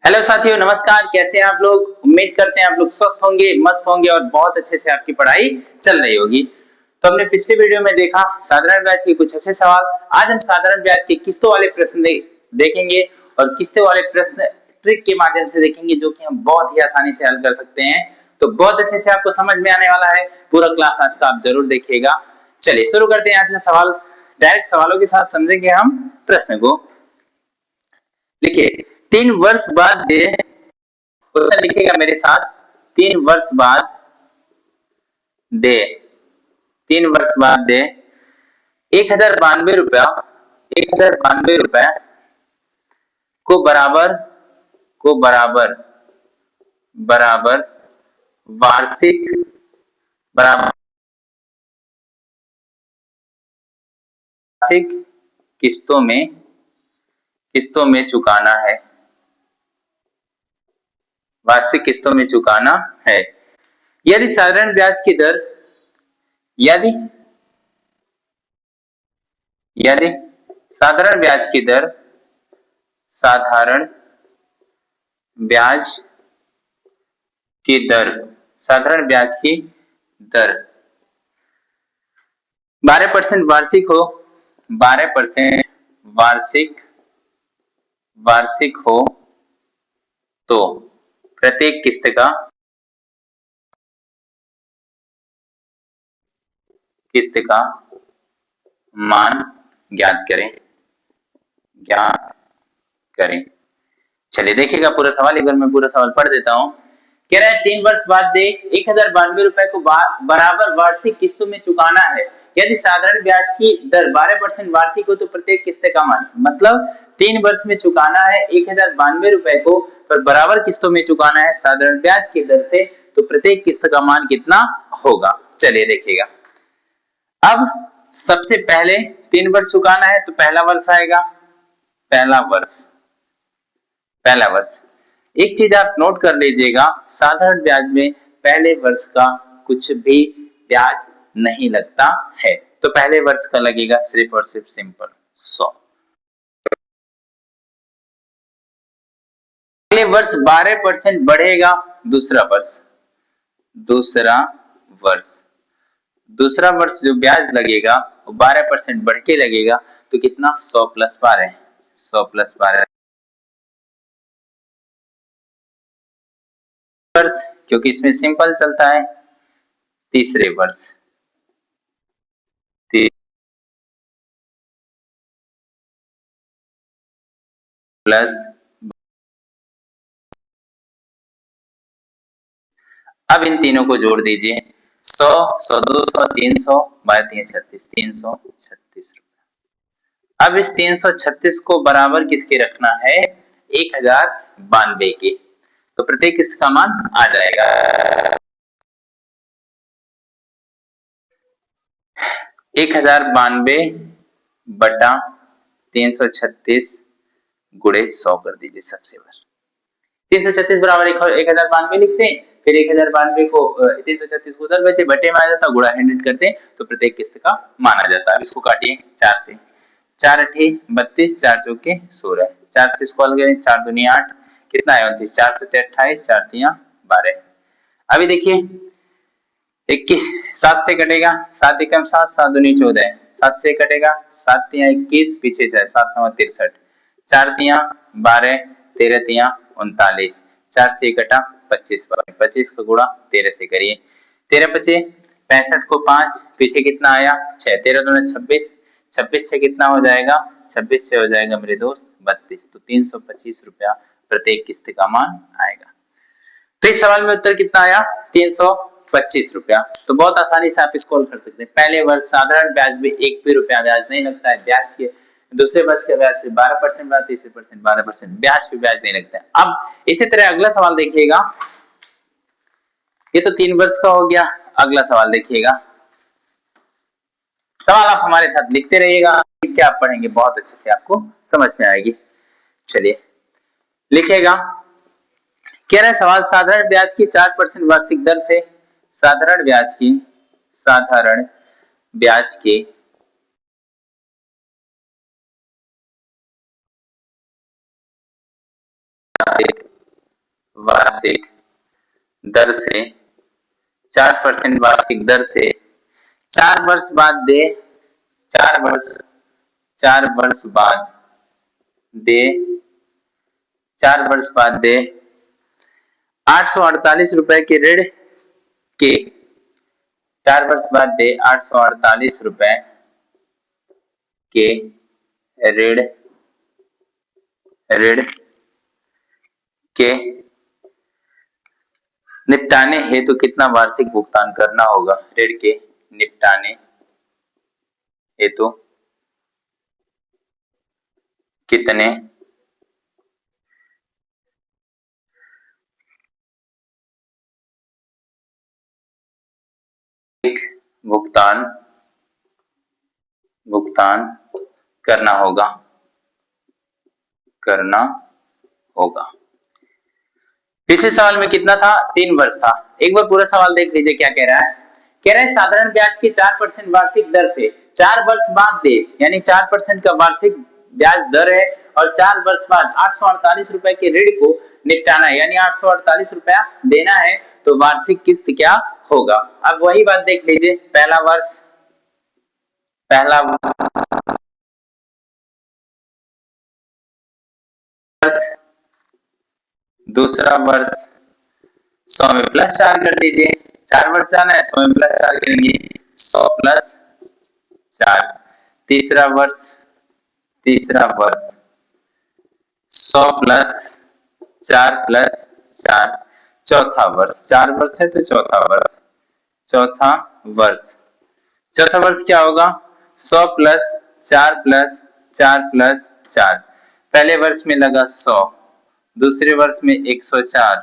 Hello साथियों, नमस्कार। कैसे हैं आप लोग? उम्मीद करते हैं आप लोग स्वस्थ होंगे, मस्त होंगे और बहुत अच्छे से आपकी पढ़ाई चल रही होगी। तो हमने पिछले वीडियो में देखा साधारण ब्याज के कुछ अच्छे सवाल। आज हम साधारण ब्याज के किस्तों वाले प्रश्न देखेंगे और किस्तों वाले प्रश्न ट्रिक के माध्यम से देखेंगे, जो कि हम बहुत ही आसानी से हल कर सकते हैं। तो बहुत अच्छे से आपको समझ में आने वाला है। पूरा क्लास आज का आप जरूर देखिएगा। चलिए शुरू करते हैं आज का सवाल। डायरेक्ट सवालों के साथ समझेंगे हम प्रश्न को। लिखिए, 3 वर्ष बाद दे, क्वेश्चन लिखिएगा मेरे साथ। 3 वर्ष बाद दे, 3 वर्ष बाद दे 1092 रुपया, 1092 रुपए को बराबर बराबर वार्षिक बराबर वार्षिक किस्तों में चुकाना है। वार्षिक किस्तों में चुकाना है। यदि साधारण ब्याज की दर यदि यदि साधारण ब्याज की दर साधारण ब्याज की दर साधारण ब्याज की दर 12% वार्षिक हो, 12% वार्षिक हो, तो प्रत्येक किस्त का मान ज्ञात करें। चलिए देखिएगा पूरा सवाल। एक बार मैं पूरा सवाल पढ़ देता हूं। कह रहा है 3 वर्ष बाद दे 1092 रुपए को बराबर वार्षिक किस्तों में चुकाना है। यदि साधारण ब्याज की दर 12% वार्षिक हो तो प्रत्येक किस्त का मान, मतलब 3 वर्ष में चुकाना है 1092 रुपए को, पर बराबर किस्तों में चुकाना है साधारण ब्याज की दर से, तो प्रत्येक किस्त का मान कितना होगा। चलिए देखिएगा। अब सबसे पहले 3 वर्ष चुकाना है तो पहला वर्ष आएगा। पहला वर्ष एक चीज आप नोट कर लीजिएगा, साधारण ब्याज में पहले वर्ष का कुछ भी ब्याज नहीं लगता है। तो पहले वर्ष का लगेगा सिर्फ और सिर्फ सिंपल 100। अगले वर्ष 12% बढ़ेगा। दूसरा वर्ष दूसरा वर्ष जो ब्याज लगेगा वो 12% बढ़ के लगेगा। तो कितना? 100 + 12, 100 + 12 वर्ष, क्योंकि इसमें सिंपल चलता है। तीसरे वर्ष प्लस, अब इन तीनों को जोड़ दीजिए। 100, 100, 200, 300, 12×3 = 36, 336 रुपया। अब इस 336 को बराबर किसके रखना है? 1092 के। तो प्रत्येक किस्त का मान आ जाएगा 1092 बटा 336 गुणे 100 कर दीजिए सबसे बार। 336 बराबर 1092 लिखते हैं। फिर 1092 को 336 को उधर बचे बटे में आ जाता, गुणा 100 करते हैं तो प्रत्येक किस्त का मान आ जाता है। इसको काटिए 4 से। 4 अठे 32, 4 चौके 16, 4 से इसको हल करें, 4 दूनी 8, कितना है 29, 4 से 28, 4 तिया 12। अभी देखिए 21, 7 से कटेगा, 7 एकम 7, 7 दूनी 14, 7 से कटेगा, 7 तिया 21, पीछे जाए 7 9 63, 4 तिया 12, 13 तिया 39, 4 से कटा 25, 25 का गुणा 13 से करिए। 13 पचे 65 को 5, पीछे कितना आया 6, 13 दूना 26, 26 से कितना हो जाएगा? 26 से हो जाएगा मेरे दोस्त 32। तो 325 रुपया प्रत्येक किस्त का मान आएगा। तो इस सवाल में उत्तर कितना आया? 325 रुपया। तो बहुत आसानी से आप इसको हल कर सकते हैं। पहले वर्ष साधारण ब्याज में 1 भी रुपया ब्याज नहीं लगता है ब्याज के। दूसरे वर्ष के ब्याज से 12% ब्याज, तीसरे परसेंट 12% ब्याज पे ब्याज नहीं लगता है। अब इसी तरह अगला सवाल देखिएगा। ये तो 3 वर्ष का हो गया। अगला सवाल देखिएगा। सवाल आप हमारे साथ लिखते रहिएगा, क्या आप पढ़ेंगे बहुत अच्छे से आपको समझ में आएगी। चलिए लिखिएगा। कह रहा है सवाल, साधारण ब्याज की 4% वार्षिक दर से साधारण ब्याज की वार्षिक दर से 4% वार्षिक दर से 4 वर्ष बाद दे 4 वर्ष 4 वर्ष बाद दे 4 वर्ष बाद दे 848 रुपए के ऋण के 4 वर्ष बाद दे 848 रुपए के ऋण ऋण के निपटाने हेतु कितना वार्षिक भुगतान करना होगा। ऋण के निपटाने हेतु कितने भुगतान भुगतान करना होगा पिछले सवाल में कितना था, 3 वर्ष था। एक बार पूरा सवाल देख लीजिए क्या कह रहा है। कह रहा है साधारण ब्याज की 4% वार्षिक दर से 4 वर्ष बाद दे, यानी 4% का वार्षिक ब्याज दर है और 4 वर्ष बाद 848 रुपए के ऋण को निपटाना है, यानी 848 रुपया देना है, तो वार्षिक किस्त क्या होगा। अब वही बात देख लीजिए, पहला वर्ष दूसरा वर्ष 100 में +4 कर दीजिए, 4 वर्ष जाना है, 100 में +4 करेंगे, 100 + 4। तीसरा वर्ष 100 + 4 + 4। चौथा वर्ष 4 वर्ष है तो चौथा वर्ष क्या होगा, 100 + 4 + 4 + 4। पहले वर्ष में लगा 100, दूसरे वर्ष में 104,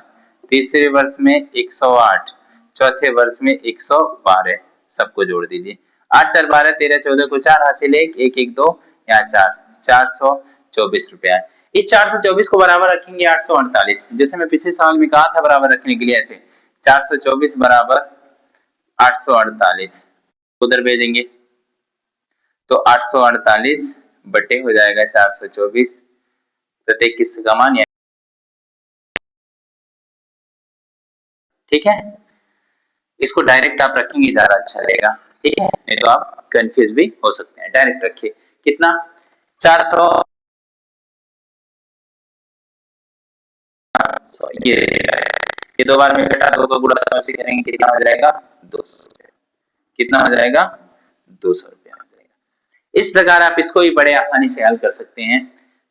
तीसरे वर्ष में 108, चौथे वर्ष में 112। सबको जोड़ दीजिए, 8 4 12 13 14 को 4 हासिल 1 1 1 2 यहाँ 4 424 रुपया। इस 424 को बराबर रखेंगे 848, जैसे मैं पिछले सवाल में कहा था बराबर रखने के लिए, ऐसे 424 बराबर 848 उधर भेजेंगे तो 848 बटे हो जाएगा 424, प्रत्येक किस्त का मान। ठीक है, इसको डायरेक्ट आप रखेंगे ज्यादा अच्छा रहेगा। ठीक है, नहीं तो आप कंफ्यूज भी हो सकते हैं। डायरेक्ट रखिए, कितना 400 ये 2 बार में घटा, 2 को गुणा 100 से करेंगे, कितना हो जाएगा 200। कितना हो जाएगा 200 रुपया हो जाएगा। इस प्रकार आप इसको भी बड़े आसानी से हल कर सकते हैं।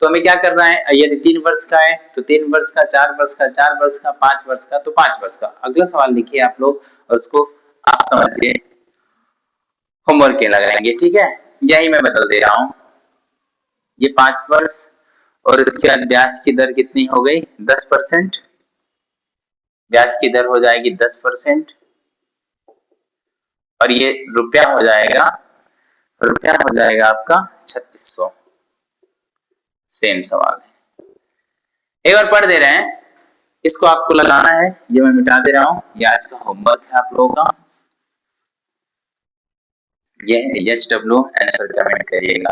तो हमें क्या करना है, यदि 3 वर्ष का है तो 3 वर्ष का, 4 वर्ष का, 4 वर्ष का, 5 वर्ष का तो 5 वर्ष का। अगला सवाल लिखिए आप लोग और उसको आप समझिए, होमवर्क के लगाएंगे। ठीक है, यही मैं बदल दे रहा हूं, ये 5 वर्ष और उसके बाद ब्याज की दर कितनी हो गई 10%, ब्याज की दर हो जाएगी 10% और ये रुपया हो जाएगा आपका 3600। सेम सवाल है, एक बार पढ़ दे रहे हैं, इसको आपको लगाना है, ये मैं मिटा दे रहा हूं, ये आज का होमवर्क है आप लोगों का। ये HW आंसर कमेंट करिएगा।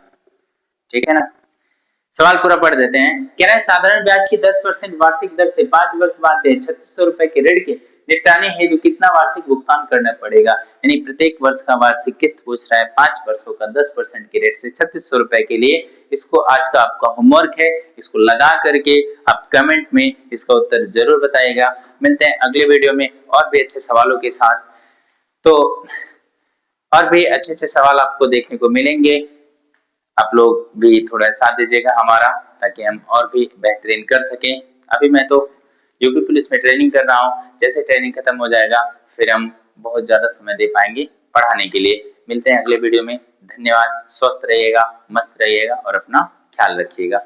ठीक है ना, सवाल पूरा पढ़ देते हैं। कह रहा है साधारण ब्याज की 10% वार्षिक दर से 5 वर्ष बाद 3600 रुपए के ऋण के निपटाने हेतु कितना वार्षिक भुगतान करना पड़ेगा। यानी प्रत्येक वर्ष का वार्षिक किस्त पूछ रहा है, 5 वर्षों का 10% के रेट से 3600 रुपए के लिए। इसको आज का आपका होमवर्क है, इसको लगा करके आप कमेंट में इसका उत्तर जरूर बताइएगा। मिलते हैं अगले वीडियो में और भी अच्छे सवालों के साथ। तो और भी अच्छे अच्छे सवाल आपको देखने को मिलेंगे, आप लोग भी थोड़ा साथ दीजिएगा हमारा, ताकि हम और भी बेहतरीन कर सकें। अभी मैं तो यूपी पुलिस में ट्रेनिंग कर रहा हूं, जैसे ट्रेनिंग खत्म हो जाएगा फिर हम बहुत ज्यादा समय दे पाएंगे पढ़ाने के लिए। मिलते हैं अगले वीडियो में, धन्यवाद, स्वस्थ रहिएगा, मस्त रहिएगा और अपना ख्याल रखिएगा।